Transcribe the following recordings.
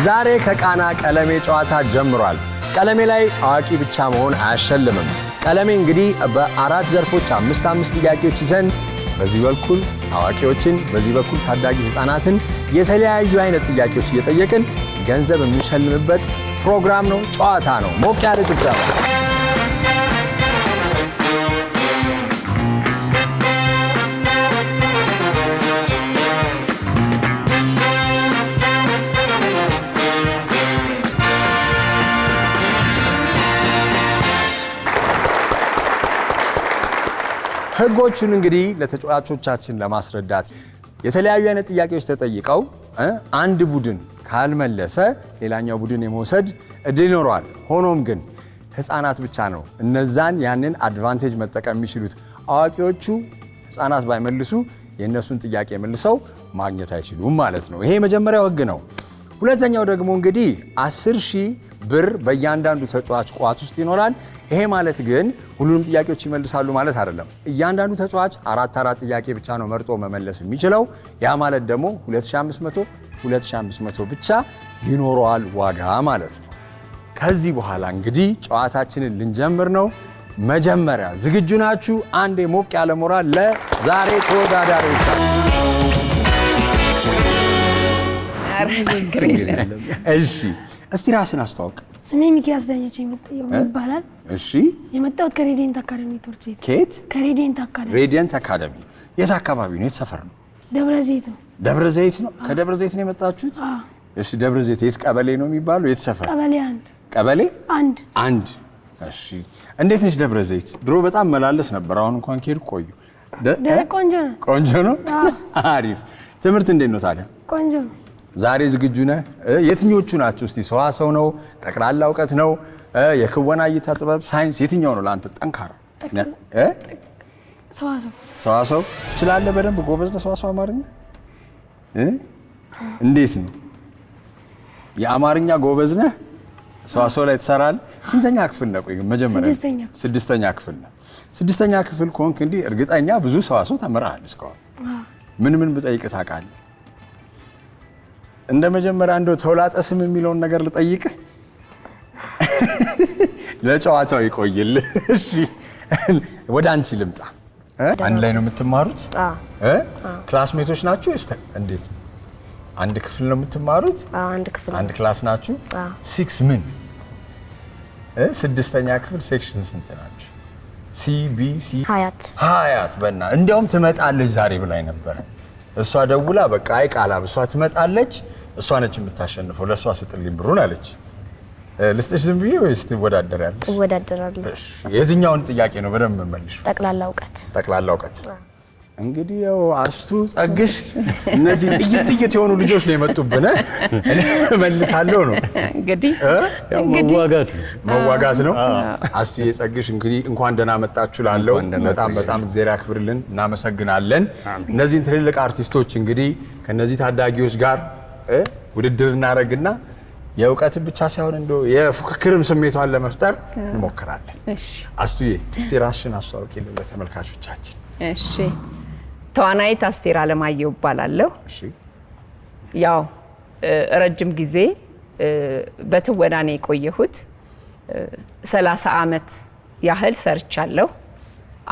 ዛሬ ከቃና ቀለሜ ጨዋታ ጀምሯል። ቀለሜ ላይ አዋቂ ብቻ መሆን አያሸልምም። ቀለሜ እንግዲህ በአራት ዘርፎች አምስት ጥያቄዎች ይዘን በዚህ በኩል አዋቂዎችን በዚህ በኩል ታዳጊ ህፃናትን የተለያዩ አይነት ጥያቄዎች እየጠየቅን ገንዘብ የምንሸልምበት ፕሮግራም ነው፣ ጨዋታ ነው። ሞቅ ያለ ጭብጨባ። ህጎቹን እንግዲህ ለተጫዋቾቻችን ለማስረዳት የተለያዩ አይነት ጥያቄዎች ተጠይቀው አንድ ቡድን ካልመለሰ ሌላኛው ቡድን የመውሰድ እድል ይኖረዋል። ሆኖም ግን ህፃናት ብቻ ነው እነዛን ያንን አድቫንቴጅ መጠቀም የሚችሉት። አዋቂዎቹ ህፃናት ባይመልሱ የእነሱን ጥያቄ መልሰው ማግኘት አይችሉም ማለት ነው። ይሄ የመጀመሪያው ህግ ነው። ሁለተኛው ደግሞ እንግዲህ 10,000 ብር በእያንዳንዱ ተጫዋች ቋት ውስጥ ይኖራል። ይሄ ማለት ግን ሁሉንም ጥያቄዎች ይመልሳሉ ማለት አይደለም። እያንዳንዱ ተጫዋች አራት ጥያቄ ብቻ ነው መርጦ መመለስ የሚችለው። ያ ማለት ደግሞ 2500 ብቻ ይኖረዋል ዋጋ ማለት ነው። ከዚህ በኋላ እንግዲህ ጨዋታችንን ልንጀምር ነው። መጀመሪያ ዝግጁ ናችሁ? አንዴ ሞቅ ያለ ሞራል ለዛሬ ተወዳዳሪዎቻችን። እሺ እስቲ ራስን አስተዋውቅ። ስሜ ሚኪያስ ዳኛቸው ይባላል። እሺ የመጣሁት ከሬዲየንት አካዳሚ ትምህርት ቤት። ከየት? ከሬዲየንት አካዳሚ። ሬዲየንት አካዳሚ የት አካባቢ ነው? የት ሰፈር ነው? ደብረ ዘይት ነው። ደብረ ዘይት ነው። ከደብረ ዘይት ነው የመጣችሁት? እሺ ደብረ ዘይት የት ቀበሌ ነው የሚባለው? የት ሰፈር? ቀበሌ 1። ቀበሌ 1። እሺ እንዴት ነሽ ደብረ ዘይት? ድሮ በጣም መላለስ ነበር። አሁን እንኳን ከሄድኩ ቆዩ። ቆንጆ ነው። ቆንጆ ነው። አሪፍ። ትምህርት እንዴት ነው ታዲያ? ቆንጆ ነው። ዛሬ ዝግጁ ነህ? የትኞቹ ናቸው እስቲ? ሰዋሰው ነው? ጠቅላላ እውቀት ነው? የክወና እይታ ጥበብ፣ ሳይንስ የትኛው ነው ለአንተ ጠንካራ? ሰዋሰው ትችላለህ በደንብ? ጎበዝ ነህ ሰዋሰው? አማርኛ እንዴት ነው? የአማርኛ ጎበዝ ነህ? ሰዋሰው ላይ ትሰራለህ? ስንተኛ ክፍል ነህ? ቆይ መጀመሪያ ስድስተኛ ክፍል ነህ። ስድስተኛ ክፍል ከሆንክ እንዲህ እርግጠኛ ብዙ ሰዋሰው ተምረሃል እስካሁን። ምን ብጠይቅህ ታውቃለህ? እንደ መጀመሪያ እንደው ተውላጠ ስም የሚለውን ነገር ልጠይቅህ። ለጨዋታው ይቆይልህ። እሺ ወደ አንቺ ልምጣ። አንድ ላይ ነው የምትማሩት? ክላስሜቶች ናችሁ? እንዴት አንድ ክፍል ነው የምትማሩት? አንድ ክላስ ናችሁ? 6 ምን ስድስተኛ ክፍል ሴክሽን ስንት ናችሁ? ሲቢሲ ሀያት በና እንዲያውም ትመጣለች ዛሬ ብላኝ ነበር። እሷ ደውላ በቃ አይ ቃላብ እሷ ትመጣለች፣ እሷ ነች የምታሸንፈው፣ ለእሷ ስጥልኝ ብሩን አለች። ልስጥሽ ዝም ብዬ ወይስ ትወዳደሪያለሽ? እወዳደራለሁ። እሺ የትኛውን ጥያቄ ነው በደንብ የምመልሽ? ጠቅላላ እውቀት። እንግዲህ ያው አስቱ ጸግሽ እነዚህ ጥይት የሆኑ ልጆች ነው የመጡብን። እኔ መልሳለሁ ነው እንግዲህ መዋጋት ነው። አስቱ የጸግሽ እንግዲህ እንኳን ደህና መጣችሁ ላለው በጣም እግዚአብሔር ያክብርልን፣ እናመሰግናለን። እነዚህን ትልልቅ አርቲስቶች እንግዲህ ከነዚህ ታዳጊዎች ጋር ውድድር እናደርግና የእውቀት ብቻ ሳይሆን እንደው የፉክክርም ስሜቷን ለመፍጠር እንሞክራለን። አስቱዬ እስቲ ራስሽን አስተዋውቂልን ለተመልካቾቻችን። እሺ ተዋናይት አስቴር አለማየሁ እባላለሁ። እሺ ያው ረጅም ጊዜ በትወና ነው የቆየሁት። 30 ዓመት ያህል ሰርቻለሁ።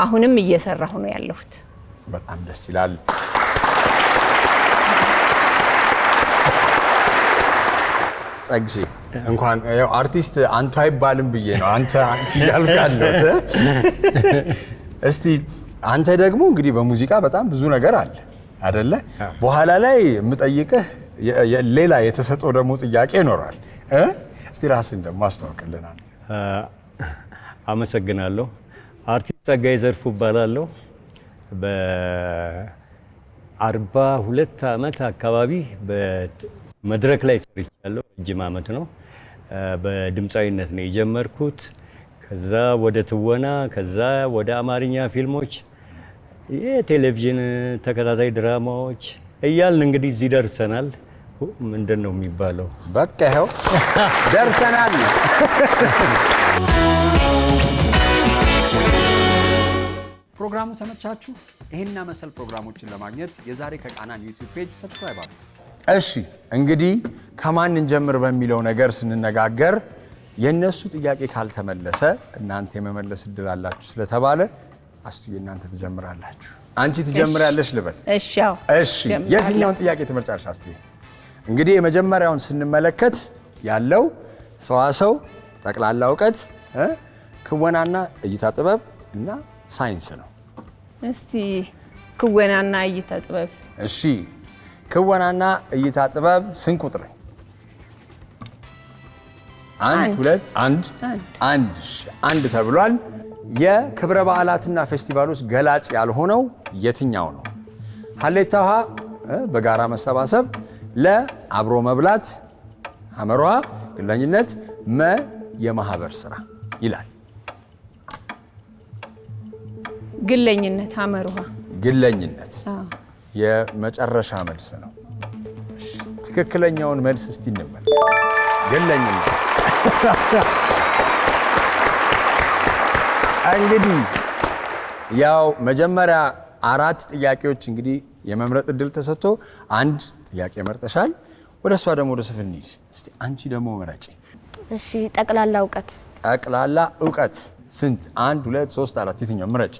አሁንም እየሰራሁ ነው ያለሁት። በጣም ደስ ይላል። ጸግሽ እንኳን ያው አርቲስት አንተ አይባልም ብዬ ነው አንቺ ያልካለሁት። እስቲ አንተ ደግሞ እንግዲህ በሙዚቃ በጣም ብዙ ነገር አለ አይደለ? በኋላ ላይ የምጠይቅህ ሌላ የተሰጠው ደግሞ ጥያቄ ይኖራል። እስቲ ራስን ደግሞ አስተዋውቅልናል። አመሰግናለሁ። አርቲስት ጸጋዬ ዘርፉ እባላለሁ። በ42 ዓመት አካባቢ በመድረክ ላይ ሰርቻለሁ። ረጅም ዓመት ነው። በድምፃዊነት ነው የጀመርኩት። ከዛ ወደ ትወና፣ ከዛ ወደ አማርኛ ፊልሞች፣ የቴሌቪዥን ተከታታይ ድራማዎች እያልን እንግዲህ እዚህ ደርሰናል። ምንድን ነው የሚባለው? በቃ ይኸው ደርሰናል። ፕሮግራሙ ተመቻችሁ? ይሄንና መሰል ፕሮግራሞችን ለማግኘት የዛሬ ከቃናን ዩቲዩብ ፔጅ ሰብስክራይብ አድርጉ። እሺ እንግዲህ ከማን እንጀምር በሚለው ነገር ስንነጋገር የነሱ ጥያቄ ካልተመለሰ እናንተ የመመለስ እድል አላችሁ ስለተባለ አስቱዬ እናንተ ትጀምራላችሁ። አንቺ ትጀምሪያለሽ ልበል? እሺ ያው እሺ የትኛውን ጥያቄ ትመርጫለሽ አስቱዬ? እንግዲህ የመጀመሪያውን ስንመለከት ያለው ሰዋሰው፣ ጠቅላላ እውቀት፣ ክወናና እይታ ጥበብ እና ሳይንስ ነው። እስቲ ክወናና እይታ ጥበብ። እሺ ክወናና እይታ ጥበብ ስንት ቁጥር? አንድ ተብሏል። የክብረ በዓላትና ፌስቲቫሎች ገላጭ ያልሆነው የትኛው ነው? ሀሌታ ውሃ በጋራ መሰባሰብ፣ ለአብሮ መብላት፣ ሐመር ውሃ ግለኝነት፣ የማህበር ስራ ይላል። ግለኝነት። ሐመር ውሃ ግለኝነት የመጨረሻ መልስ ነው። ትክክለኛውን መልስ እስቲ እንመልከት። ግለኝነት። እንግዲህ ያው መጀመሪያ 4 ጥያቄዎች እንግዲህ የመምረጥ እድል ተሰጥቶ አንድ ጥያቄ መርጠሻል። ወደ እሷ ደግሞ ወደ ስፍን እንሂድ። እስቲ አንቺ ደግሞ መረጪ። እሺ ጠቅላላ እውቀት። ጠቅላላ እውቀት ስንት? 1 2 3 4 የትኛው ምረጭ?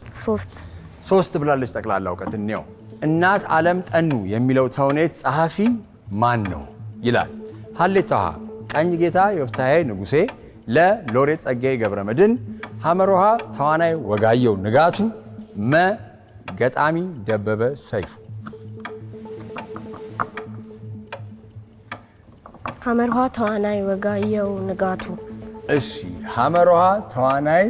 3 ብላለች። ጠቅላላ እውቀት እንየው። እናት ዓለም ጠኑ የሚለው ተውኔት ጸሐፊ ማን ነው ይላል። ሀሌታ ውሃ ቀኝ ጌታ ዮፍታሔ ንጉሴ፣ ለሎሬት ጸጋዬ ገብረመድኅን፣ ሐመር ውሃ ተዋናይ ወጋየሁ ንጋቱ፣ ገጣሚ ደበበ ሰይፉ። ሐመር ውሃ ተዋናይ ወጋየሁ ንጋቱ። እሺ ሐመር ውሃ ተዋናይ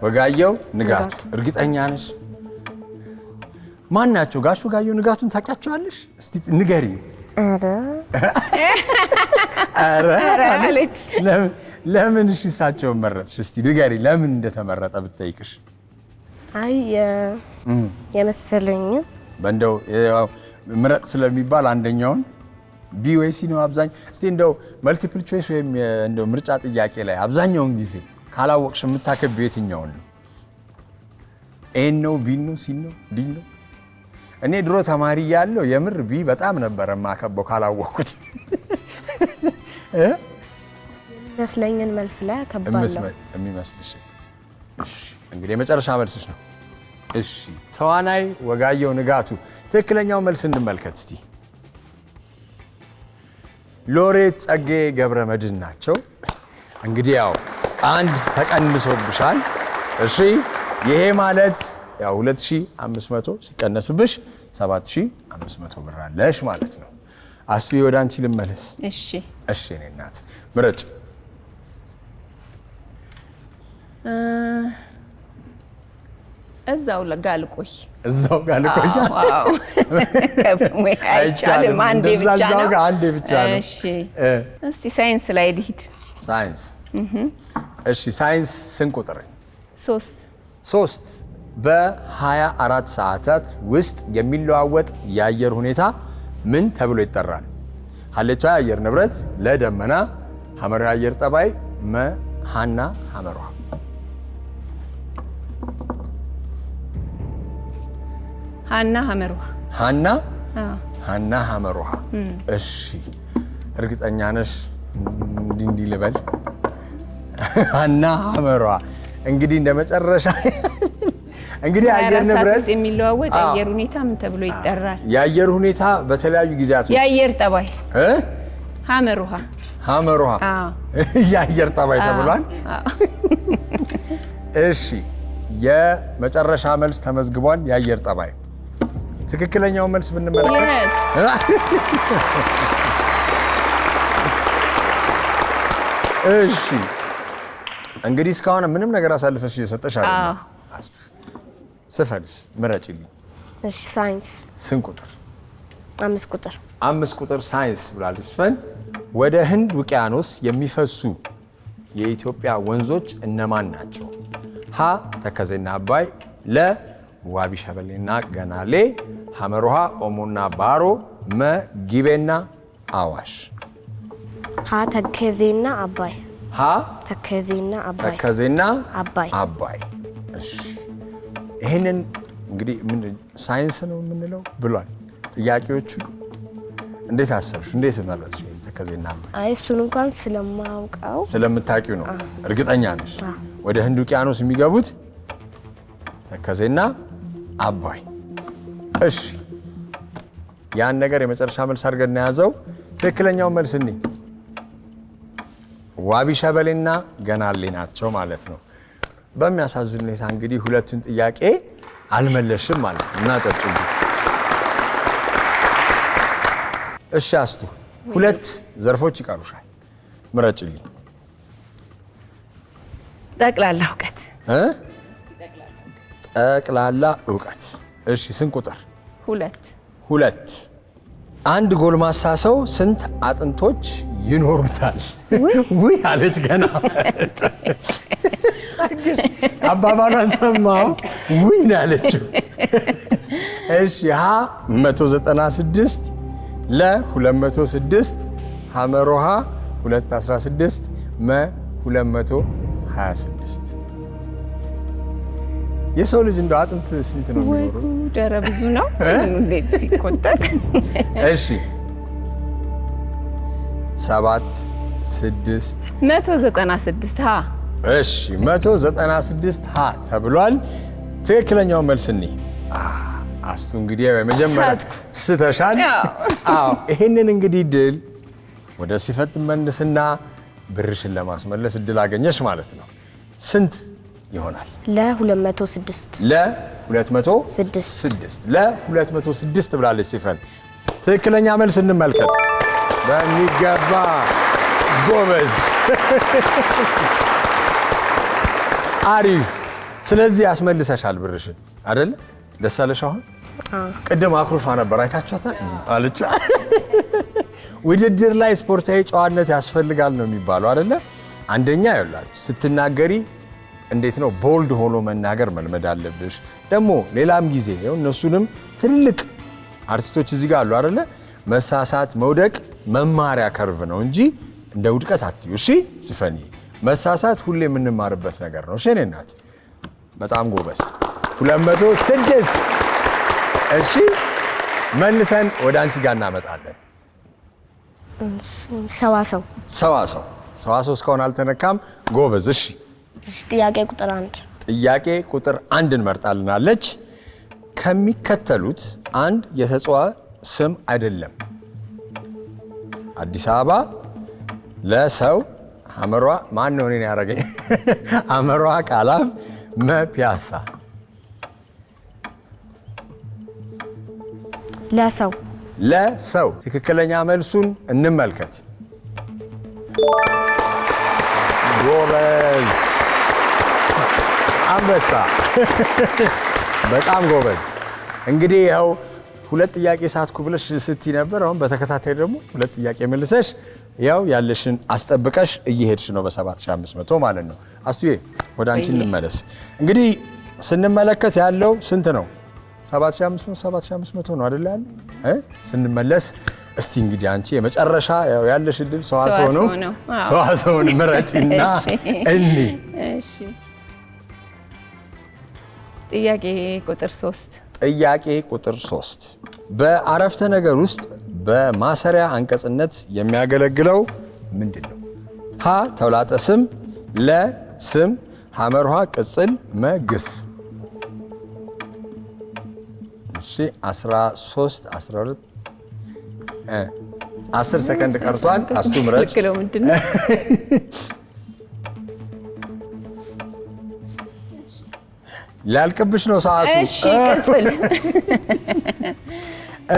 ወጋየሁ ንጋቱ። እርግጠኛ ነሽ? ማን ናቸው? ጋሽ ወጋየሁ ንጋቱን ታውቂያቸዋለሽ? እስቲ ንገሪ። ኧረ ለምን እሺ እሳቸውን መረጥሽ? እስቲ ንገሪ ለምን እንደተመረጠ ብትጠይቅሽ። አይ የመሰለኝ በእንደው ምረጥ ስለሚባል አንደኛውን ቢ ወይ ሲ ነው አብዛኛው። እስቲ እንደው መልቲፕል ቾይስ ወይም እንደው ምርጫ ጥያቄ ላይ አብዛኛውን ጊዜ ካላወቅሽ የምታከብ የትኛውን ነው? ኤ ነው፣ ቢ ነው፣ ሲ ነው፣ ዲ ነው? እኔ ድሮ ተማሪ ያለው የምር ቢ በጣም ነበር የማከበው ካላወቅኩት። የሚመስለኝን መልስ ላይ አከባለሁ። የሚመስልሽ? እሺ እንግዲህ የመጨረሻ መልስሽ ነው። እሺ ተዋናይ ወጋየሁ ንጋቱ። ትክክለኛው መልስ እንመልከት እስቲ። ሎሬት ጸጋዬ ገብረመድኅን ናቸው። እንግዲህ ያው አንድ ተቀንሶብሻል። እሺ ይሄ ማለት ያው 2500 ሲቀነስብሽ 7500 ብር አለሽ ማለት ነው። አስቱዬ ወደ አንቺ ልመለስ። እሺ እኔ እናት ምረጭ። እዛው ጋር ልቆይ። አይቻልም። አንዴ ብቻ ነው። እሺ እስቲ ሳይንስ ላይ ልሂድ። ሳይንስ። እሺ ሳይንስ ስንት ቁጥር? 3 በ24 ሰዓታት ውስጥ የሚለዋወጥ የአየር ሁኔታ ምን ተብሎ ይጠራል? ሀሌታ የአየር ንብረት፣ ለደመና፣ ሐመር የአየር ጠባይ፣ ሀና ሐመር ውሃ። ሀና ሐመር ውሃ። ሀና ሐመር ውሃ። እሺ እርግጠኛ ነሽ? እንዲህ ልበል? ሀና ሐመር ውሃ። እንግዲህ እንደ መጨረሻ እንግዲህ አየር ንብረት የሚለዋወጥ የአየር ሁኔታ ምን ተብሎ ይጠራል? የአየር ሁኔታ በተለያዩ ጊዜያቶች የአየር ጠባይ ሐመር ውሃ። የአየር ጠባይ ተብሏል። እሺ የመጨረሻ መልስ ተመዝግቧል። የአየር ጠባይ ትክክለኛው መልስ ብንመለከት እሺ እንግዲህ እስካሁን ምንም ነገር አሳልፈሽ እየሰጠሽ አይደለም። ስፈልስ ምረጭልኝ። እሺ ሳይንስ ስንት ቁጥር? 5 ቁጥር። 5 ቁጥር ሳይንስ ብላለች ስፈን። ወደ ህንድ ውቅያኖስ የሚፈሱ የኢትዮጵያ ወንዞች እነማን ናቸው? ሀ ተከዜና አባይ፣ ለ ዋቢ ሸበሌና ገናሌ፣ ሐመር ውሃ ኦሞና ባሮ፣ ጊቤና አዋሽ። ሀ ተከዜና አባይ። ተከዜና አባይ። እሺ ይሄንን እንግዲህ ምን ሳይንስ ነው የምንለው ብሏል ጥያቄዎቹ። እንዴት አሰብሽ? እንዴት መረጥሽ? ተከዜና አባይ አይ እሱን እንኳን ስለማውቀው ስለምታውቂው ነው። እርግጠኛ ነሽ? ወደ ህንድ ውቅያኖስ የሚገቡት ተከዜና አባይ። እሺ ያን ነገር የመጨረሻ መልስ አድርገን ያዘው። ትክክለኛው መልስ እኔ ዋቢ ሸበሌና ገናሌ ናቸው ማለት ነው። በሚያሳዝን ሁኔታ እንግዲህ ሁለቱን ጥያቄ አልመለሽም ማለት ነው። እናጨጭልኝ። እሺ አስቱ፣ ሁለት ዘርፎች ይቀሩሻል። ምረጭልኝ። ጠቅላላ እውቀት ጠቅላላ እውቀት። እሺ ስንት ቁጥር? 2 አንድ ጎልማሳ ሰው ስንት አጥንቶች ይኖሩታል? ውይ አለች ገና አባባሏን ሰማሁ። ውይ ነው ያለችው። እሺ ሀ 196 ለ 206 ሐመሮሃ 216 መ 226 የሰው ልጅ እንደው አጥንት ስንት ነው የሚኖረው? ደረ ብዙ ነው እንዴት ሲቆጠር? እሺ 7 6 196 ሀ። እሺ 196 ሀ ተብሏል። ትክክለኛው መልስ እኔ አስቱ እንግዲህ የመጀመሪያ ስተሻል። አዎ ይሄንን እንግዲህ ድል ወደ ሲፈት መልስና ብርሽን ለማስመለስ እድል አገኘሽ ማለት ነው። ስንት ይሆናል? ለ206 ለ206 ብላለች ሲፈን። ትክክለኛ መልስ እንመልከት። በሚገባ ጎበዝ፣ አሪፍ። ስለዚህ ያስመልሰሻል ብርሽን አይደል? ደስ አለሽ? አሁን ቅድም አኩርፋ ነበር አይታችኋታል አለች። ውድድር ላይ ስፖርታዊ ጨዋነት ያስፈልጋል ነው የሚባለው አይደለ? አንደኛ ይኸውላችሁ ስትናገሪ እንዴት ነው ቦልድ ሆኖ መናገር መልመድ አለብሽ። ደግሞ ሌላም ጊዜ ይኸው እነሱንም ትልቅ አርቲስቶች እዚህ ጋር አሉ አይደለ? መሳሳት መውደቅ መማሪያ ከርቭ ነው እንጂ እንደ ውድቀት አትዩ። እሺ ሲፈኒ፣ መሳሳት ሁሌ የምንማርበት ነገር ነው። እሺ እኔ እናት በጣም ጎበዝ። 206 እሺ፣ መልሰን ወደ አንቺ ጋር እናመጣለን። ሰዋሰው እስካሁን አልተነካም። ጎበዝ። እሺ ጥያቄ ቁጥር 1 ጥያቄ ቁጥር 1 እንመርጣልናለች። ከሚከተሉት አንድ የተጽዋ ስም አይደለም። አዲስ አበባ፣ ለሰው፣ ሐመሯ ማን ነው እኔን ያደረገኝ? ሐመሯ፣ ቃላም፣ መፒያሳ። ለሰው ትክክለኛ መልሱን እንመልከት። ጎበዝ አንበሳ፣ በጣም ጎበዝ። እንግዲህ ያው ሁለት ጥያቄ ሳትኩ ብለሽ ስትይ ነበር። አሁን በተከታታይ ደግሞ ሁለት ጥያቄ መልሰሽ ያው ያለሽን አስጠብቀሽ እየሄድሽ ነው በ7500 ማለት ነው። አስቱዬ ወደ አንቺ እንመለስ። እንግዲህ ስንመለከት ያለው ስንት ነው? 7500 ነው አይደል ያለው? ስንመለስ እስቲ እንግዲህ አንቺ የመጨረሻ ያው ያለሽ እድል ሰዋሰው ነው። ሰዋሰውን ምረጪና እኒ። እሺ ጥያቄ ቁጥር 3 ጥያቄ ቁጥር 3 በአረፍተ ነገር ውስጥ በማሰሪያ አንቀጽነት የሚያገለግለው ምንድን ነው? ሀ ተውላጠ ስም፣ ለ ስም፣ ሐመርሃ ቅጽል፣ መ ግስ። እሺ 13 12 10 ሰከንድ ቀርቷል። አስቱ ምረጭ። ምንድን ነው? ላልቅብሽ ነው ሰዓቱ። እሺ ቅጽል።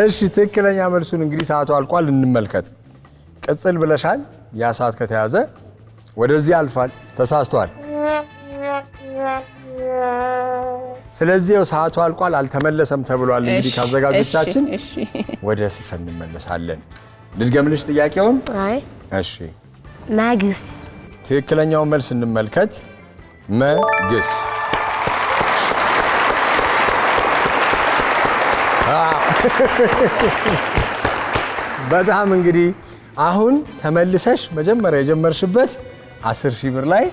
እሺ ትክክለኛ መልሱን እንግዲህ ሰዓቱ አልቋል፣ እንመልከት። ቅጽል ብለሻል። ያ ሰዓት ከተያዘ ወደዚህ አልፋል። ተሳስቷል። ስለዚህ ሰዓቱ አልቋል፣ አልተመለሰም ተብሏል። እንግዲህ ካዘጋጆቻችን ወደ ሲፈን እንመለሳለን። ልድገምልሽ ጥያቄውን? አይ እሺ መግስ። ትክክለኛውን መልስ እንመልከት። መግስ። በጣም እንግዲህ አሁን ተመልሰሽ መጀመሪያ የጀመርሽበት 10,000 ብር ላይ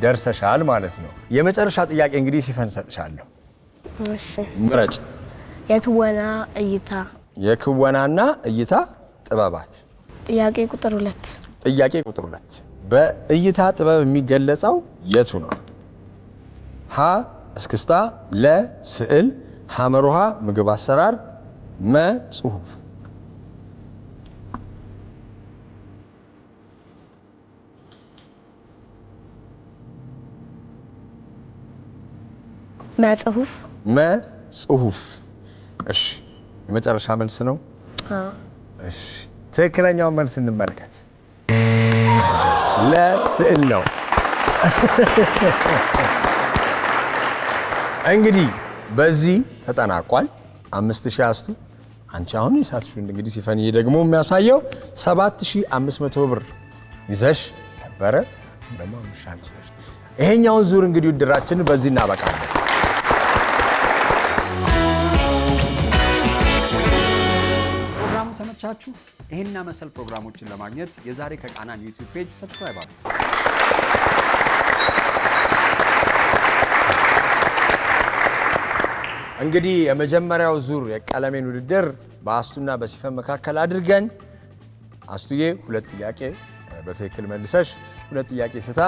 ደርሰሻል ማለት ነው። የመጨረሻ ጥያቄ እንግዲህ ሲፈን ሰጥሻለሁ። እሺ ምረጭ። የትወና እይታ። የክወናና እይታ ጥበባት። ጥያቄ ቁጥር 2 ጥያቄ ቁጥር 2 በእይታ ጥበብ የሚገለጸው የቱ ነው? ሀ እስክስታ፣ ለ ስዕል፣ ሐመሩሃ ምግብ አሰራር፣ መ ጽሁፍ። መጽሁፍ መ ጽሁፍ። እሺ የመጨረሻ መልስ ነው። እሺ ትክክለኛውን መልስ እንመልከት። ለስዕል ነው። እንግዲህ በዚህ ተጠናቋል። 5000 አስቱ አንቺ አሁን የሳትሽው እንግዲህ ሲፈንዬ ደግሞ የሚያሳየው 7500 ብር ይዘሽ ነበረ። ደግሞ ምሻል ይችላል። ይሄኛውን ዙር እንግዲህ ውድድራችንን በዚህ እናበቃለን። ፕሮግራሙ ተመቻችሁ? ይሄንና መሰል ፕሮግራሞችን ለማግኘት የዛሬ ከቃናን ዩቲዩብ ፔጅ ሰብስክራይብ አድርጉ። እንግዲህ የመጀመሪያው ዙር የቀለሜን ውድድር በአስቱና በሲፈን መካከል አድርገን አስቱዬ 2 ጥያቄ በትክክል መልሰሽ 2 ጥያቄ ስታ፣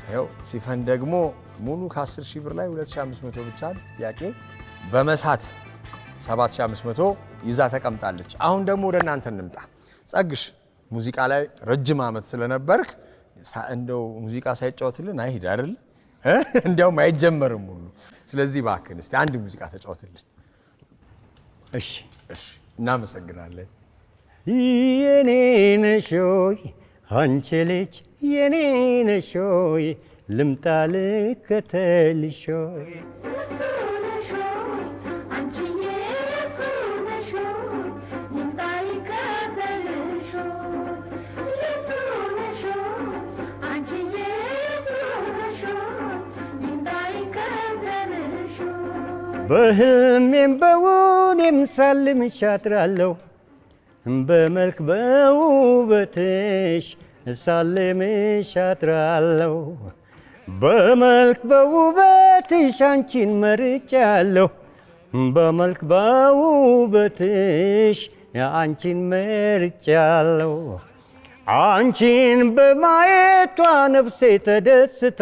ይኸው ሲፈን ደግሞ ሙሉ ከ10000 ብር ላይ 2500 ብቻ ጥያቄ በመሳት 7500 ይዛ ተቀምጣለች። አሁን ደግሞ ወደ እናንተ እንምጣ። ጸግሽ ሙዚቃ ላይ ረጅም ዓመት ስለነበርክ እንደው ሙዚቃ ሳይጫወትልን አይሄድ አይደል? እንዲያውም አይጀመርም ሁሉ። ስለዚህ እባክህን እስቲ አንድ ሙዚቃ ተጫወትልን። እሺ እሺ፣ እናመሰግናለን። የኔ ነሽ ሆይ አንቺ ልጅ የኔ ነሽ ሆይ ልምጣ ልከተልሽ ሆይ በህልሜም በውኔም ሳልምሽ አድራለሁ በመልክ በውበትሽ ሳልምሽ አድራለሁ በመልክ በውበትሽ አንቺን መርጫለሁ በመልክ በውበትሽ አንቺን መርጫለሁ አንቺን በማየቷ ነፍሴ ተደስታ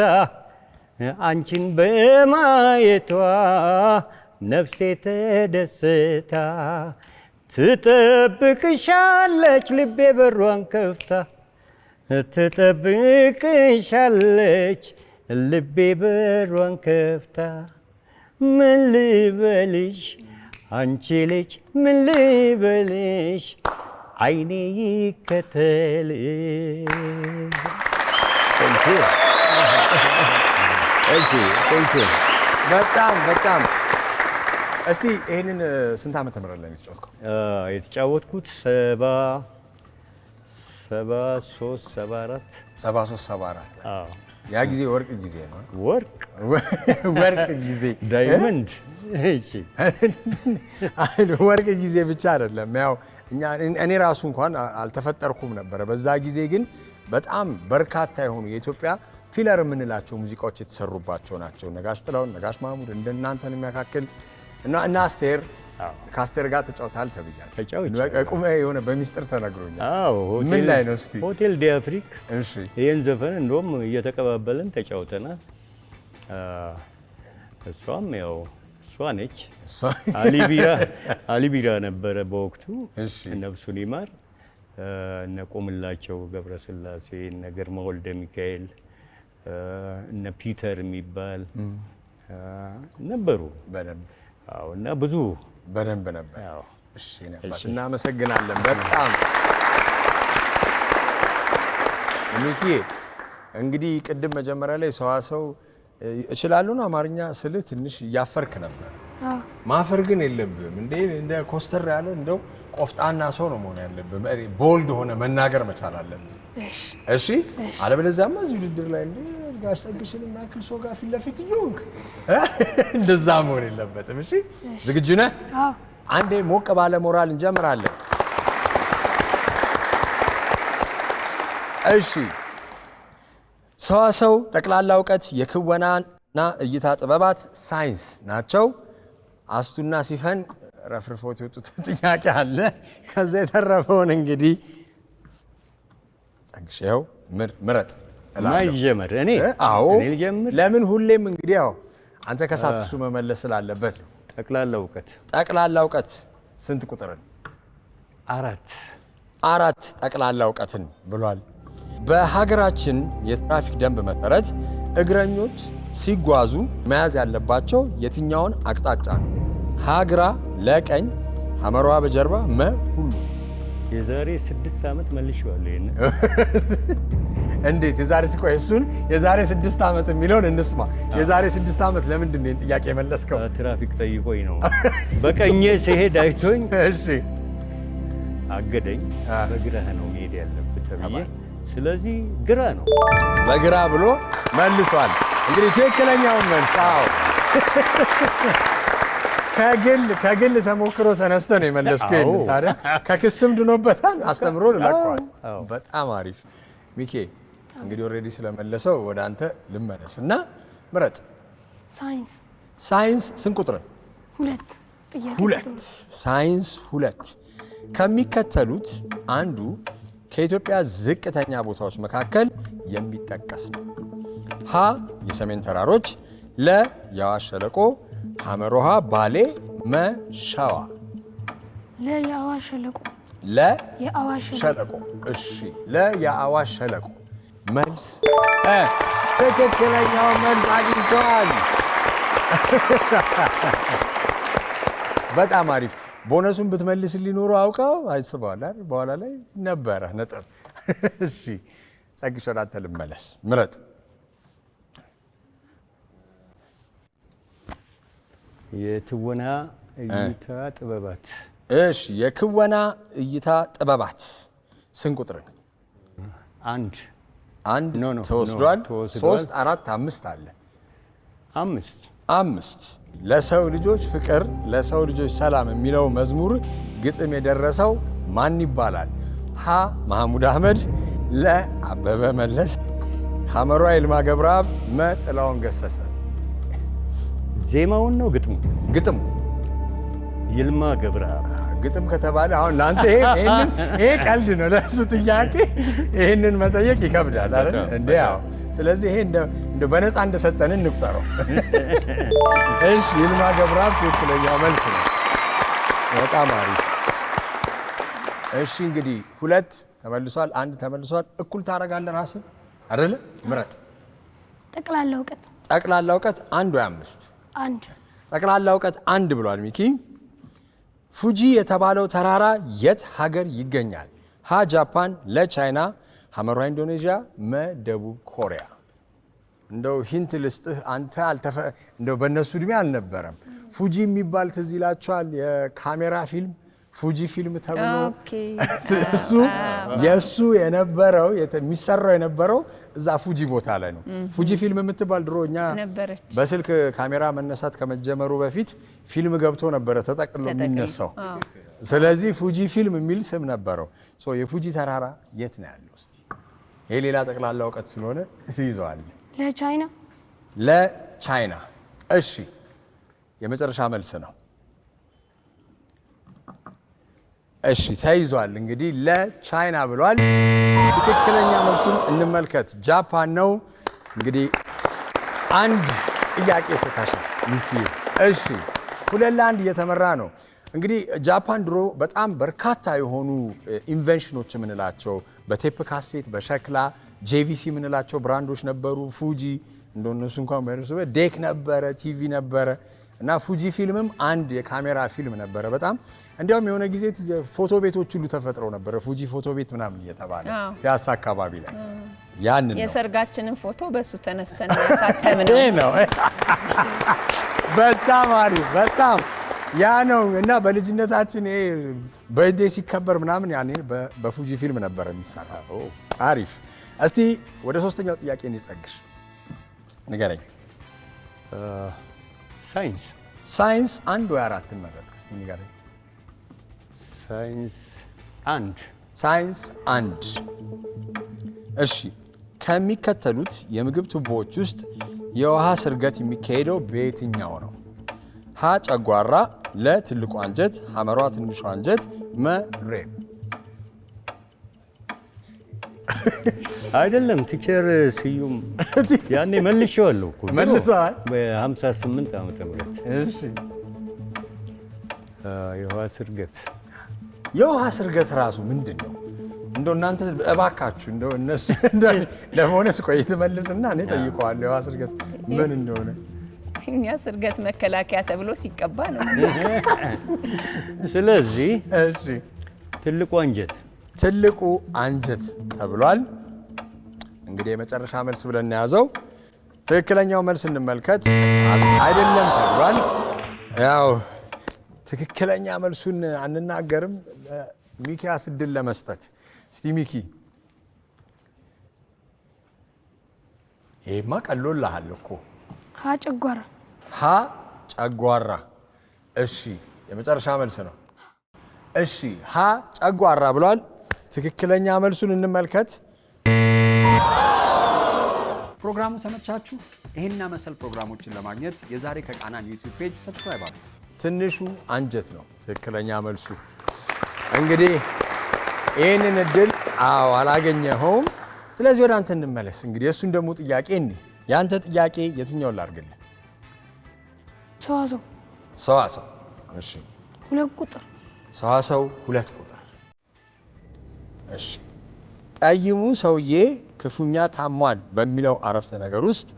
አንቺን በማየቷ ነፍሴ ተደስታ ትጠብቅሻለች ልቤ በሯን ከፍታ ትጠብቅሻለች ልቤ በሯን ከፍታ ምን ልበልሽ አንቺ ልጅ ምን ልበልሽ አይኔ ይከተልሽ። በጣም እስቲ ይሄንን ስንት ዓመተ ምህረት ላይ የተጫወትከው? የተጫወትኩት 73 74 አዎ። ያ ጊዜ ወርቅ ጊዜ ነው። ወርቅ ጊዜ ዳይመንድ። እሺ ወርቅ ጊዜ ብቻ አይደለም። ያው እኔ ራሱ እንኳን አልተፈጠርኩም ነበረ። በዛ ጊዜ ግን በጣም በርካታ የሆኑ የኢትዮጵያ ፒለር የምንላቸው ሙዚቃዎች የተሰሩባቸው ናቸው። ነጋሽ ጥላሁን፣ ነጋሽ ማሙድ እንደናንተን የሚያካክል እና አስቴር ከአስቴር ጋር ተጫውታል ተብያለሁ። ቁሜ የሆነ በሚስጥር ተነግሮኛል። ምን ላይ ነው እስቲ? ሆቴል ዲ አፍሪክ። እሺ ይሄን ዘፈን እንደውም እየተቀባበልን ተጫውተናል። እሷም ያው እሷ ነች። አሊቢራ ነበረ በወቅቱ። ነፍሱን ይማር። እነ ቆምላቸው ገብረስላሴ፣ እነ ግርማ ወልደ ሚካኤል፣ እነ ፒተር የሚባል ነበሩ። አዎ እና ብዙ በደንብ ነበር። እሺ ነበር። እናመሰግናለን በጣም ሚኪ። እንግዲህ ቅድም መጀመሪያ ላይ ሰዋሰው እችላለሁ ነው አማርኛ ስልህ ትንሽ እያፈርክ ነበር። ማፈር ግን የለብህም እንደ ኮስተር ያለ እንደው ቆፍጣና ሰው ነው መሆን ያለብህ። ቦልድ ሆነ መናገር መቻል አለብህ። እሺ አለበለዚያማ እዚህ ውድድር ላይ ጋሽ ጠግሽን እና ክልሶ ጋር ፊት ለፊት ይሁንክ እንደዛ መሆን የለበትም። እሺ ዝግጁ ነህ? አዎ። አንዴ ሞቅ ባለ ሞራል እንጀምራለን። እሺ ሰዋሰው ጠቅላላ እውቀት የክወናና እይታ ጥበባት ሳይንስ ናቸው። አስቱና ሲፈን ረፍርፎት የወጡት ጥያቄ አለ። ከዛ የተረፈውን እንግዲህ ጸግሼው ምረጥ ማይጀመር እኔ አዎ እኔ ልጀምር። ለምን ሁሌም እንግዲህ ያው አንተ ከሳት እሱ መመለስ ስላለበት ነው። ጠቅላላ እውቀት ስንት ቁጥርን? 4 ጠቅላላ እውቀትን ብሏል። በሀገራችን የትራፊክ ደንብ መሰረት እግረኞች ሲጓዙ መያዝ ያለባቸው የትኛውን አቅጣጫ ነው? ሀግራ፣ ለቀኝ፣ ሐመሯ በጀርባ ሁሉ። የዛሬ 6 ዓመት መልሼዋለሁ። ይሄን እንዴት የዛሬ ሲቆይ እሱን የዛሬ 6 ዓመት የሚለውን እንስማ። የዛሬ 6 ዓመት ለምንድን ነው ይህን ጥያቄ የመለስከው? ትራፊክ ጠይቆኝ ነው። በቀኜ ሲሄድ አይቶኝ እሺ አገደኝ። በግራህ ነው መሄድ ያለብህ ተብዬ፣ ስለዚህ ግራ ነው በግራ ብሎ መልሷል። እንግዲህ ትክክለኛውን መልስ አዎ ከግል ተሞክሮ ተነስተ ነው የመለስከው። ታዲያ ከክስም ድኖበታል፣ አስተምሮ ልላቀዋል። በጣም አሪፍ ሚኬ። እንግዲህ ኦልሬዲ ስለመለሰው ወደ አንተ ልመለስ እና ምረጥ። ሳይንስ ስንት ቁጥር? 2 ሳይንስ 2 ከሚከተሉት አንዱ ከኢትዮጵያ ዝቅተኛ ቦታዎች መካከል የሚጠቀስ ነው። ሀ የሰሜን ተራሮች፣ ለ የአዋሽ ሸለቆ፣ ሐመሮሃ ባሌ፣ መ ሸዋ። የአዋሽ ሸለቆ። የአዋሽ ሸለቆ። እሺ የአዋሽ ሸለቆ መልስ ትክክለኛው መልስ አግኝተዋል። በጣም አሪፍ። ቦነሱን ብትመልስ ሊኖሩ አውቀው አይስበዋል አይደል? በኋላ ላይ ነበረ ነጥብ። እሺ ጸግሽ ወደ አንተ ልመለስ። ምረጥ። የትወና እይታ ጥበባት። እሺ የክወና እይታ ጥበባት ስንት ቁጥር? 1 ተወስዷል። 3 4 5 አለ። 5 ለሰው ልጆች ፍቅር ለሰው ልጆች ሰላም የሚለው መዝሙር ግጥም የደረሰው ማን ይባላል? ሀ መሐሙድ አህመድ፣ ለ አበበ መለስ፣ ሐመሯ ይልማ ገብረአብ፣ መ ጥላሁን ገሰሰ። ዜማውን ነው ግጥሙ? ይልማ ገብረአብ። ግጥም ከተባለ አሁን ለአንተ ይሄ ቀልድ ነው። ለእሱ ጥያቄ ይህንን መጠየቅ ይከብዳል አይደል እንዴ? ያው ስለዚህ ይሄ እንደ በነፃ እንደሰጠን እንቁጠረው። እሺ ይልማ ገብረአብ ትክክለኛው መልስ ነው። በጣም አሪፍ። እሺ እንግዲህ 2 ተመልሷል፣ 1 ተመልሷል። እኩል ታደርጋለህ ራስህ አይደለ? ምረጥ። ጠቅላላ እውቀት 1 ወይ 5? 1 ጠቅላላ እውቀት 1 ብሏል ሚኪ። ፉጂ የተባለው ተራራ የት ሀገር ይገኛል? ሀ ጃፓን፣ ለ ቻይና፣ ሐመሯ ኢንዶኔዥያ፣ መ ደቡብ ኮሪያ። እንደው ሂንት ልስጥህ፣ አንተ እንደው በእነሱ እድሜ አልነበረም። ፉጂ የሚባል ትዝ ይላችኋል? የካሜራ ፊልም ፉጂ ፊልም ተብሎ እሱ የእሱ የነበረው የሚሰራው የነበረው እዛ ፉጂ ቦታ ላይ ነው። ፉጂ ፊልም የምትባል ድሮ እኛ በስልክ ካሜራ መነሳት ከመጀመሩ በፊት ፊልም ገብቶ ነበረ ተጠቅሎ የሚነሳው። ስለዚህ ፉጂ ፊልም የሚል ስም ነበረው። የፉጂ ተራራ የት ነው ያለው? እስቲ ይሄ ሌላ ጠቅላላ እውቀት ስለሆነ ይዘዋል። ለቻይና። እሺ የመጨረሻ መልስ ነው። እሺ ተይዟል። እንግዲህ ለቻይና ብሏል። ትክክለኛ መልሱን እንመልከት። ጃፓን ነው። እንግዲህ 1 ጥያቄ ሰታሻል። እሺ 2-1 እየተመራ ነው። እንግዲህ ጃፓን ድሮ በጣም በርካታ የሆኑ ኢንቨንሽኖች የምንላቸው በቴፕ ካሴት፣ በሸክላ ጄቪሲ የምንላቸው ብራንዶች ነበሩ። ፉጂ እንደነሱ እንኳን ባይደርሱ ዴክ ነበረ፣ ቲቪ ነበረ እና ፉጂ ፊልምም አንድ የካሜራ ፊልም ነበረ። በጣም እንዲያውም የሆነ ጊዜ ፎቶ ቤቶች ሁሉ ተፈጥረው ነበረ፣ ፉጂ ፎቶ ቤት ምናምን እየተባለ ፒያሳ አካባቢ ላይ። ያንን ነው የሰርጋችንን ፎቶ በሱ ተነስተን ያሳተምነው ነው። በጣም አሪፍ፣ በጣም ያ ነው። እና በልጅነታችን ይሄ በርዝዴይ ሲከበር ምናምን ያኔ በፉጂ ፊልም ነበረ የሚሰራው። አሪፍ። እስቲ ወደ 3ኛው ጥያቄ እንጸግሽ፣ ንገረኝ። ሳይንስ 1 ወይ 4 መረጥክ? እስቲ ንገረኝ። ሳይንስ 1። እሺ ከሚከተሉት የምግብ ቱቦዎች ውስጥ የውሃ ስርገት የሚካሄደው በየትኛው ነው? ሀ ጨጓራ፣ ለትልቁ አንጀት፣ ሐመሯ ትንሿ አንጀት፣ መሬ አይደለም ቲቸር ስዩም ያኔ መልሼዋለሁ እኮ መልሰዋል። በ58 ዓመተ ምህረት እሺ የውሃ ስርገት የውሃ ስርገት ራሱ ምንድን ነው? እንደው እናንተ እባካችሁ እንደው እነሱ ለመሆነስ ቆይ ትመልስና እኔ ጠይቀዋለሁ የውሃ ስርገት ምን እንደሆነ። እኛ ስርገት መከላከያ ተብሎ ሲቀባ ነው። ስለዚህ እሺ ትልቁ አንጀት ተብሏል። እንግዲህ የመጨረሻ መልስ ብለን ያዘው። ትክክለኛው መልስ እንመልከት። አይደለም ተብሏል። ያው ትክክለኛ መልሱን አንናገርም ሚኪያስ እድል ለመስጠት። እስቲ ሚኪ ይሄማ ቀሎልሃል እኮ። ሀ ጨጓራ። ሀ ጨጓራ። እሺ የመጨረሻ መልስ ነው። እሺ ሀ ጨጓራ ብሏል። ትክክለኛ መልሱን እንመልከት። ፕሮግራሙ ተመቻችሁ? ይሄንና መሰል ፕሮግራሞችን ለማግኘት የዛሬ ከቃናን ዩቲዩብ ፔጅ ሰብስክራይብ አድርጉ። ትንሹ አንጀት ነው ትክክለኛ መልሱ። እንግዲህ ይህንን እድል አላገኘኸውም። ስለዚህ ወደ አንተ እንመለስ። እንግዲህ የእሱን ደግሞ ጥያቄ የአንተ ጥያቄ የትኛውን ላድርግልህ? ሰዋሰው። ሰዋሰው። እሺ 2 ቁጥር። ሰዋሰው 2 ቁጥር። እሺ ጠይሙ ሰውዬ ክፉኛ ታሟል በሚለው አረፍተ ነገር ውስጥ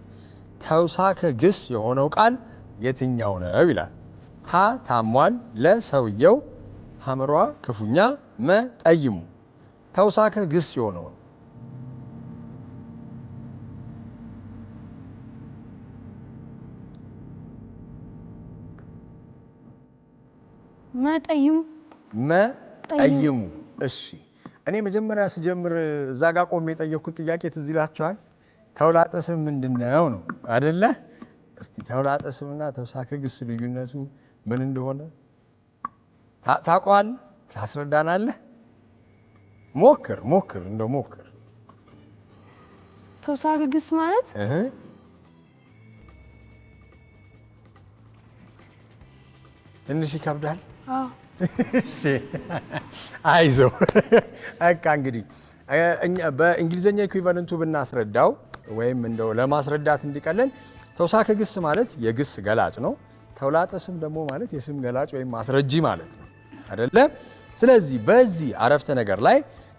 ተውሳከ ግስ የሆነው ቃል የትኛው ነው ይላል። ሀ ታሟል፣ ለሰውየው፣ ሐመሯ ክፉኛ፣ መ ጠይሙ። ተውሳከ ግስ የሆነው መጠይሙ። እሺ እኔ መጀመሪያ ስጀምር እዛ ጋ ቆሜ የጠየኩት ጥያቄ ትዝ ይላችኋል? ተውላጠ ስም ምንድነው ነው አይደለ? እስቲ ተውላጠ ስምና ተውሳከ ግስ ልዩነቱ ምን እንደሆነ ታውቀዋለህ? ታስረዳናለህ? ሞክር እንደው ሞክር። ተውሳከ ግስ ማለት ትንሽ ይከብዳል። አዎ እሺ አይዞህ። በቃ እንግዲህ በእንግሊዘኛ ኢኩዊቫለንቱ ብናስረዳው ወይም እንደው ለማስረዳት እንዲቀለን ተውሳከ ግስ ማለት የግስ ገላጭ ነው። ተውላጠ ስም ደግሞ ማለት የስም ገላጭ ወይም ማስረጂ ማለት ነው አይደለ? ስለዚህ በዚህ አረፍተ ነገር ላይ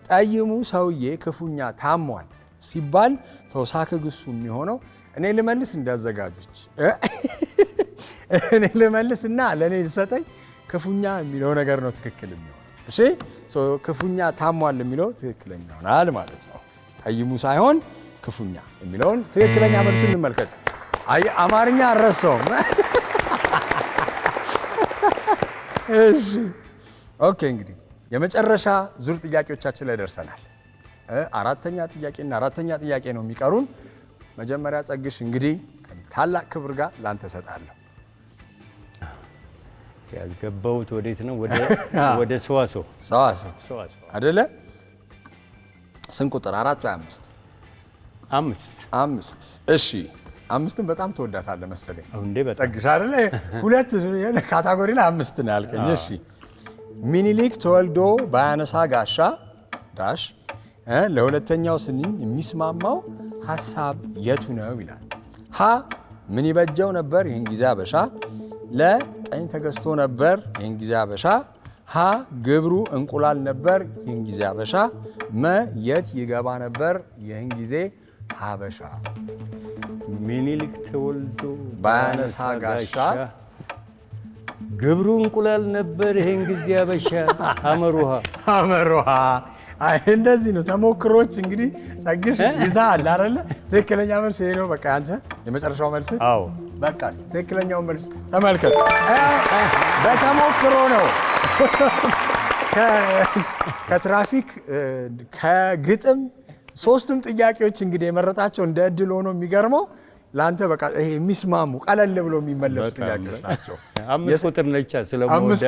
ጠይሙ ሰውዬ ክፉኛ ታሟል ሲባል ተውሳከ ግሱ የሚሆነው እኔ ልመልስ እንዳዘጋጆች እኔ ልመልስና ለእኔ ልሰጠኝ ክፉኛ የሚለው ነገር ነው ትክክል የሚሆነው። እሺ ክፉኛ ታሟል የሚለው ትክክለኛ ይሆናል ማለት ነው። ጠይሙ ሳይሆን ክፉኛ የሚለውን ትክክለኛ መልሱ እንመልከት። አማርኛ አልረሳውም። እሺ ኦኬ። እንግዲህ የመጨረሻ ዙር ጥያቄዎቻችን ላይ ደርሰናል። አራተኛ ጥያቄ ነው የሚቀሩን። መጀመሪያ ጸግሽ እንግዲህ ታላቅ ክብር ጋር ላንተ ሰጣለሁ። ያልገባሁት ወዴት ነው? ወደ ሰዋሰው አይደለ? ስንት ቁጥር? 4 ወይ 5? 5። እሺ 5ን በጣም ተወዳታለህ መሰለኝ እንዴ? ጸግሽ አይደለ? ሁለት ካታጎሪ ላይ 5 ነው ያልከኝ። እሺ ሚኒሊክ ተወልዶ ባያነሳ ጋሻ ዳሽ ለሁለተኛው ስንኝ የሚስማማው ሐሳብ የቱ ነው ይላል። ሀ ምን ይበጀው ነበር ይህን ጊዜ አበሻ፣ ለቀኝ ተገዝቶ ነበር ይህን ጊዜ አበሻ፣ ሀ ግብሩ እንቁላል ነበር ይህን ጊዜ አበሻ፣ መ የት ይገባ ነበር ይህን ጊዜ ሀበሻ። ሚኒሊክ ተወልዶ ባያነሳ ጋሻ ግብሩ እንቁላል ነበር ይህን ጊዜ አበሻ። ሐመሩሃ። አይ እንደዚህ ነው ተሞክሮች። እንግዲህ ጸግሽ ይዛል አይደለ? ትክክለኛ መልስ ይሄ ነው። በቃ አንተ የመጨረሻው መልስ? አዎ። በቃ እስቲ ትክክለኛው መልስ ተመልከቱ። በተሞክሮ ነው። ከትራፊክ ከግጥም ሶስቱም ጥያቄዎች እንግዲህ የመረጣቸው እንደ እድል ሆኖ የሚገርመው ለአንተ በቃ ይሄ የሚስማሙ ቀለል ብሎ የሚመለሱ ጥያቄዎች ናቸው። 5 ቁጥር ነቻ ስለሞደ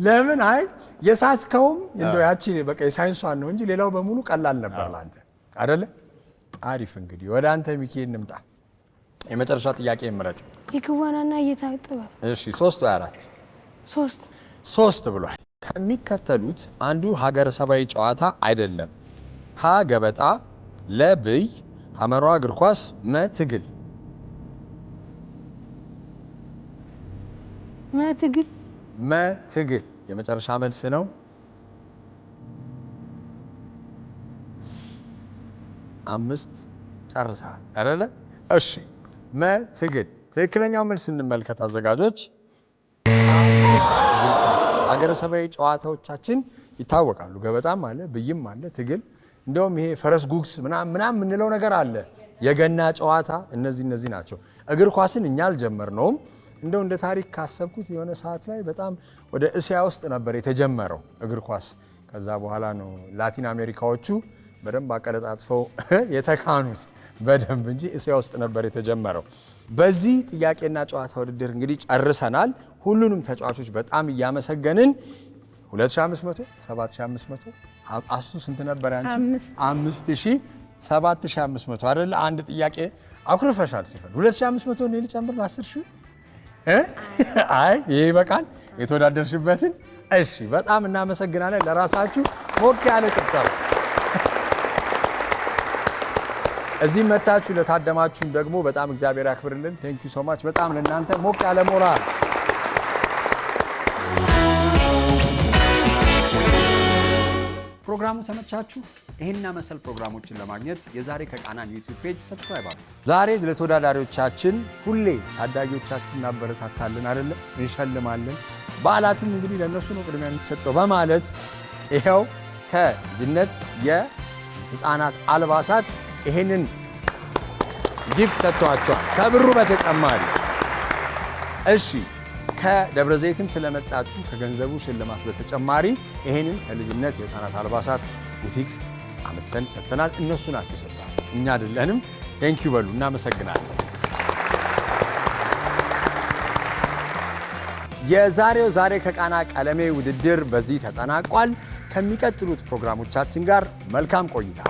ለምን አይ የሳትከውም እንደው ያቺ በቃ የሳይንሷን ነው እንጂ ሌላው በሙሉ ቀላል ነበር ለአንተ አይደለ? አሪፍ። እንግዲህ ወደ አንተ ሚኪ እንምጣ። የመጨረሻ ጥያቄ ምረጥ። የክዋናና እይታ ጥበብ። እሺ 3 ወይ 4? 3 ብሏል። ከሚከተሉት አንዱ ሀገረሰባዊ ጨዋታ አይደለም። ሀ ገበጣ፣ ለ ብይ፣ ሐመሯ እግር ኳስ፣ መ ትግል። መ ትግል የመጨረሻ መልስ ነው። አምስት ጨርሰሃል አይደለ? እሺ መ ትግል ትክክለኛው መልስ እንመልከት አዘጋጆች። ሀገረሰባዊ ጨዋታዎቻችን ይታወቃሉ። ገበጣም አለ፣ ብይም አለ፣ ትግል እንደውም ይሄ ፈረስ ጉግስ ምናምን የምንለው ነገር አለ። የገና ጨዋታ እነዚህ ናቸው። እግር ኳስን እኛ አልጀመርነውም። እንደው እንደ ታሪክ ካሰብኩት የሆነ ሰዓት ላይ በጣም ወደ እስያ ውስጥ ነበር የተጀመረው እግር ኳስ። ከዛ በኋላ ነው ላቲን አሜሪካዎቹ በደንብ አቀለጣጥፈው የተካኑት በደንብ እንጂ እስያ ውስጥ ነበር የተጀመረው። በዚህ ጥያቄና ጨዋታ ውድድር እንግዲህ ጨርሰናል። ሁሉንም ተጫዋቾች በጣም እያመሰገንን 2500 7500 አሱ ስንት ነበር አንቺ? 5000 7500 አይደለ? አንድ ጥያቄ አኩርፈሻል። ሲፈል 2500 ነው ልጨምር 10000 አይ ይሄ ይበቃል የተወዳደርሽበትን። እሺ በጣም እናመሰግናለን። ለራሳችሁ ሞቅ ያለ ጭብጨባ። እዚህ መታችሁ ለታደማችሁን ደግሞ በጣም እግዚአብሔር ያክብርልን። ቴንክ ዩ ሶ ማች። በጣም ለእናንተ ሞቅ ያለ ሞራል። ፕሮግራሙ ተመቻችሁ? ይህና መሰል ፕሮግራሞችን ለማግኘት የዛሬ ከቃናን ዩቲዩብ ፔጅ ሰብስክራይብ አድርጉ። ዛሬ ለተወዳዳሪዎቻችን ሁሌ ታዳጊዎቻችን እናበረታታለን አይደለም፣ እንሸልማለን። በዓላትም እንግዲህ ለእነሱ ነው ቅድሚያ የሚሰጠው በማለት ይኸው ከልጅነት የህፃናት አልባሳት ይሄንን ጊፍት ሰጥቷቸዋል ከብሩ በተጨማሪ። እሺ ከደብረ ዘይትም ስለመጣችሁ ከገንዘቡ ሽልማት በተጨማሪ ይሄንን ከልጅነት የህፃናት አልባሳት ቡቲክ አምጥተን ሰጥተናል። እነሱ ናቸው ሰጥተዋል፣ እኛ አይደለንም። ቴንኪዩ በሉ፣ እናመሰግናለን። የዛሬው ዛሬ ከቃና ቀለሜ ውድድር በዚህ ተጠናቋል። ከሚቀጥሉት ፕሮግራሞቻችን ጋር መልካም ቆይታ